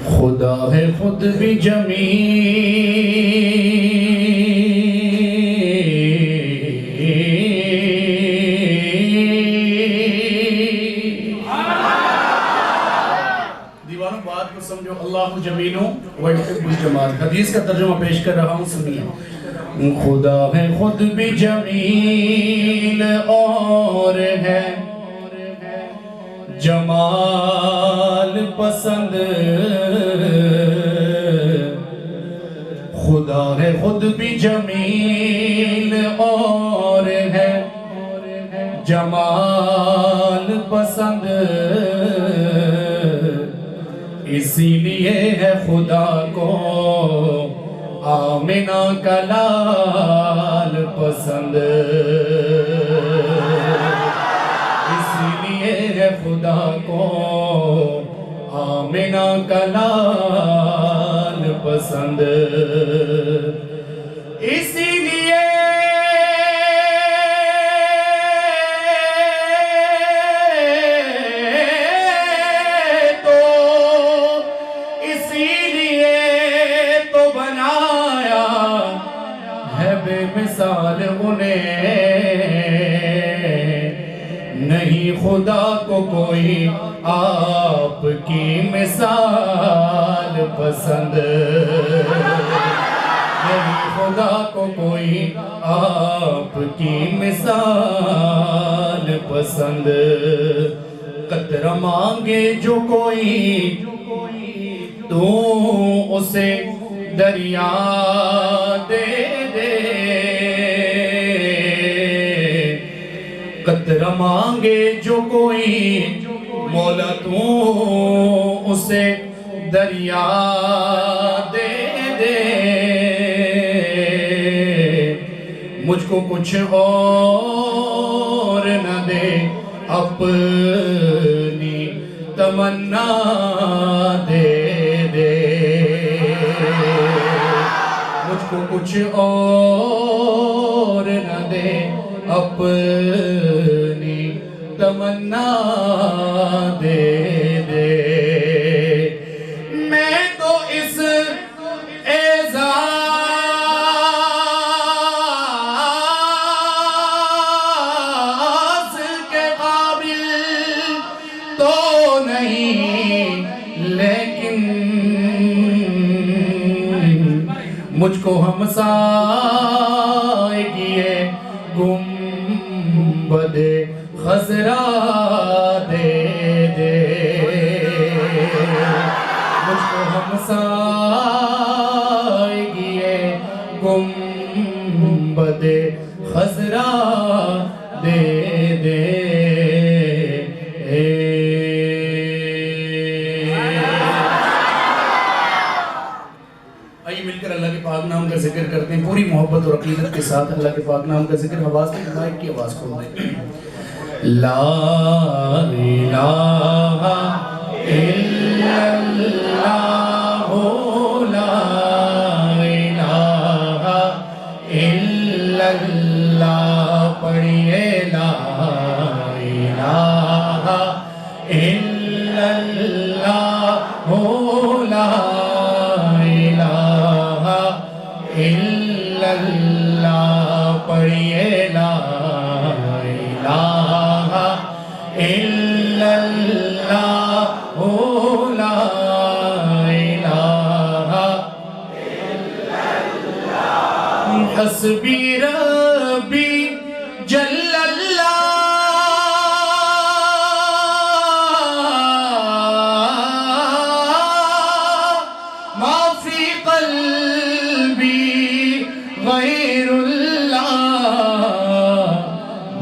خدا ہے خود بھی دیوانوں بات کو سمجھو، اللہ جمیل ویحب الجمال. حدیث کا ترجمہ پیش کر رہا ہوں، سنیے. خدا ہے خود بھی جمیل اور ہے جمال پسند. خدا ہے خود بھی جمیل اور ہے جمال پسند. اسی لیے ہے خدا کو آمنہ کا لال پسند. اسی لیے ہے خدا کو آمنہ کا لال پسند. اسی لیے تو بنایا ہے بے مثال انہیں. نہیں خدا کو کوئی آپ کی مثال پسند. نہیں خدا کو کوئی آپ کی مثال پسند. قطرہ مانگے جو کوئی تو اسے دریا دے دے. قطرہ مانگے جو کوئی مولا تو اسے دریا دے دے. مجھ کو کچھ اور نہ دے اپنی تمنا دے دے. مجھ کو کچھ اور نہ دے اپنی تمنا دے دے. میں تو اس اعزاز کے قابل تو نہیں، لیکن مجھ کو ہمسائے کیے گنبد خضرا دے دے. مجھ کو ہمسائے کیے گنبد خضرا دے دے. آئیے مل کر اللہ کے پاک نام کا ذکر کرتے ہیں پوری محبت اور عقیدت کے ساتھ. اللہ کے پاک نام کا ذکر آواز میں مائک کی آواز کھول دیں. لا الہ الا اللہ لا الہ الا اللہ. پڑھئے لا الہ الا اللہ لا الہ الا اللہ. پڑھئے لا الہ الا اللہ لا الہ الا اللہ. حسبی ربی جل اللہ ما فی قلبی غیر اللہ.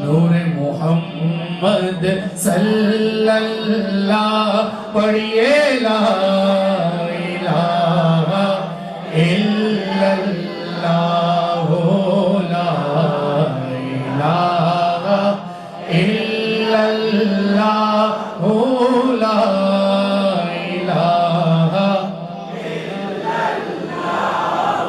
نور محمد صلی اللہ. پڑھئے لا الہ الا اللہ لا الہ الا اللہ لا الہ الا اللہ.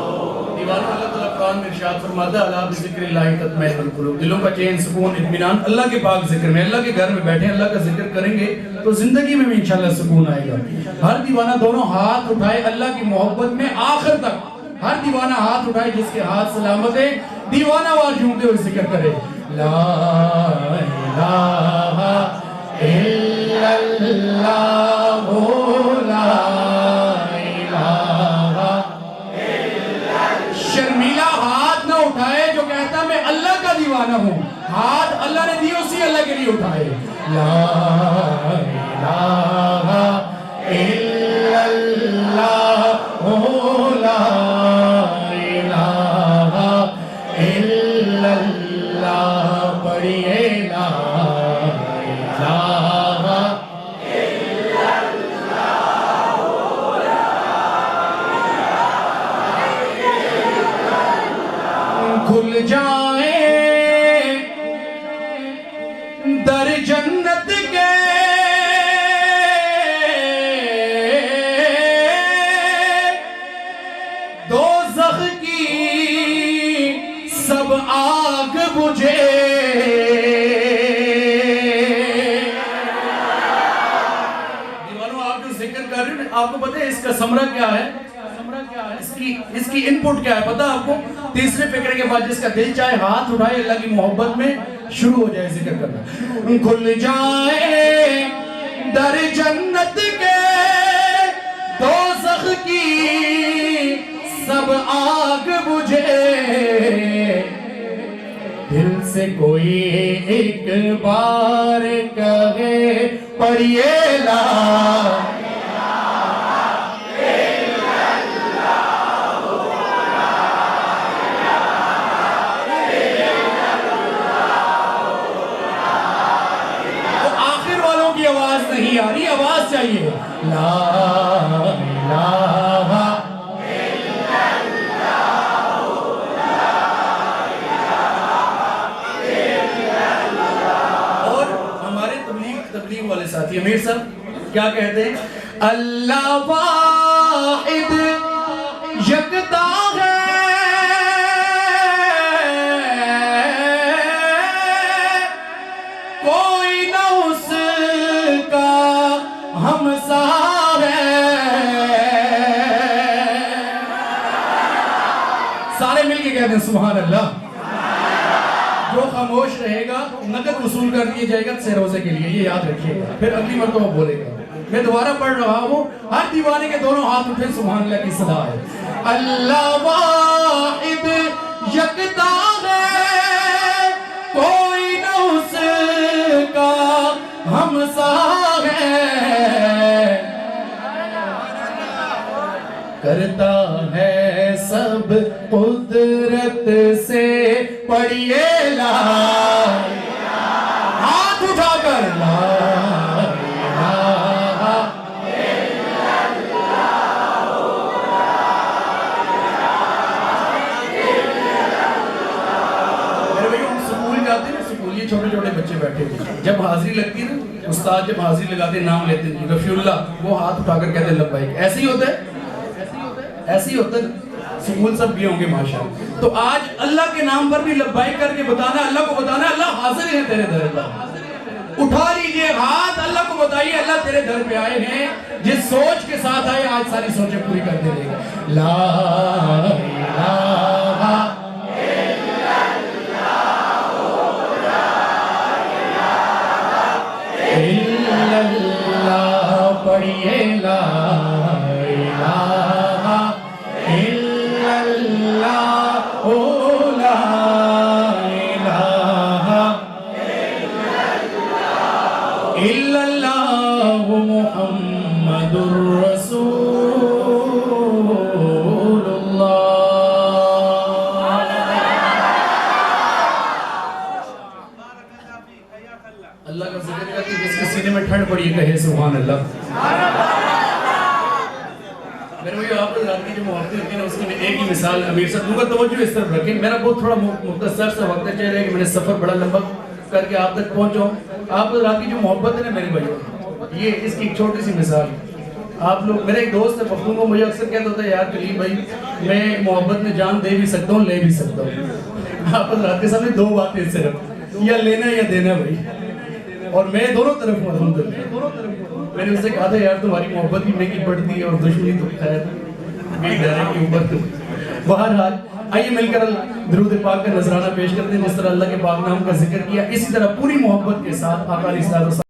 دیوانوں اللہ تعالیٰ قرآن میں ارشاد फरमाता है अला बिज़िक्रिल्लाहि तत्मइन्नुल क़ुलूब, दिलों का चैन, सुकून, इत्मीनान अल्लाह के पाक जिक्र में। अल्लाह के घर में बैठे अल्लाह का जिक्र करेंगे तो जिंदगी में भी इंशाल्लाह सुकून आएगा। हर दीवाना दोनों हाथ उठाए अल्लाह की मोहब्बत में आखिर तक। हर दीवाना हाथ उठाए जिसके हाथ सलामत है, दीवाना आवाज झूमते हुए जिक्र करे ला इलाहा इल्लल्लाह ला इलाहा। शर्मीला हाथ ना उठाए जो कहता मैं अल्लाह का दीवाना हूँ। हाथ अल्लाह ने दिए उसी अल्लाह के लिए उठाए। ला इलाहा इल्लल्लाह ला इलाहा इल्लल्लाह। पढ़िए ला इलाहा खुल जाए दर जन्नत के, दोज़ख की सब आग बुझे। दीवानों आप जो जिक्र कर रहे हैं आपको पता है इसका समरा क्या है? इसकी इनपुट क्या है पता है आपको? तीसरे फिक्र के बाद जिसका दिल चाहे हाथ उठाए अल्लाह की मोहब्बत में शुरू हो जाए जिक्र करना। खुल जाए दर जन्नत के, दोज़ख की सब आग बुझे। दिल से कोई एक बार कहे पढ़िए ला नहीं आ रही, आवाज चाहिए ला इलाहा इल्लल्लाह। और हमारे तबलीग वाले साथी अमीर साहब क्या कहते हैं? अल्लाह वाहिद यकता है, कोई ना उसका हमसा है। सारे मिलके कहते हैं सुभान अल्लाह। जो खामोश रहेगा नकद वसूल कर दिया जाएगा 6 रोजे के लिए, ये याद रखिएगा। फिर अगली मर्तबा बोलेगा। मैं दोबारा पढ़ रहा हूँ, हर दीवाने के दोनों हाथ उठे सुभान अल्लाह की सदा है। अल्लाह वाहिद यकता है, कोई ना उसका हमसा है। करता है सब कुदरत से पढ़िए ला, हाथ उठाकर ला इलाहा मेरे भाई हम स्कूल जाते हैं, स्कूल ये छोटे छोटे बच्चे बैठे थे, जब हाजिरी लगती है ना उस्ताद जब हाजिरी लगाते नाम लेते हैं रफीउल्लाह, वो हाथ उठाकर कहते हैं लब्बैक। ऐसे ही होता है, ऐसे ही होता है। स्कूल सब भी होंगे माशाअल्लाह। तो आज अल्लाह के नाम पर भी लब्बैक करके बताना, अल्लाह को बताना अल्लाह हाजिर है तेरे दर पर। उठा लीजिए हाथ, अल्लाह को बताइए अल्लाह तेरे दर पे आए हैं। जिस सोच के साथ आए आज सारी सोचें पूरी कर देगा। ला इलाहा इल्लल्लाह पढ़िए ला इलाहा इल्लल्लाह ओ ला इलाहा इल्लल्लाह मुहम्मदुर रसूलुल्लाह। अल्लाह का जिक्र करके जिसके सीने में ठंड पड़ी कहे सुभान अल्लाह। मेरे भाई आप लोग रात की जो मोहब्बत होती है ना उसकी एक ही मिसाल अमीर साहब दूंगा, तवज्जो इस तरफ रखें। मेरा बहुत थोड़ा मुख्तसर सा वक्त है, चाहिए कि मैंने सफ़र बड़ा लंबा करके आप तक पहुंचाऊं। आप लोग रात की जो मोहब्बत है ना मेरे भाई, ये इसकी एक छोटी सी मिसाल। آپ لوگ، میرے ایک دوست ہے پختون، وہ مجھے اکثر کہتا ہوتا ہے یار کلیم بھائی میں محبت میں جان دے بھی سکتا ہوں، لے بھی سکتا ہوں. آپ حضرات کے سامنے دو باتیں صرف، یا لینا یا دینا بھائی، اور میں دونوں طرف ہوں الحمدللہ. میں نے اس سے کہا تھا یار تمہاری محبت بھی مہنگی پڑتی ہے اور دشمنی تو خیر میری گھرے کی اوپر. بہرحال آئیے مل کر درود پاک کا نذرانہ پیش کرتے ہیں. جس طرح اللہ کے پاک نام کا ذکر کیا اسی طرح پوری محبت کے ساتھ آقا علیہ الصلوۃ والسلام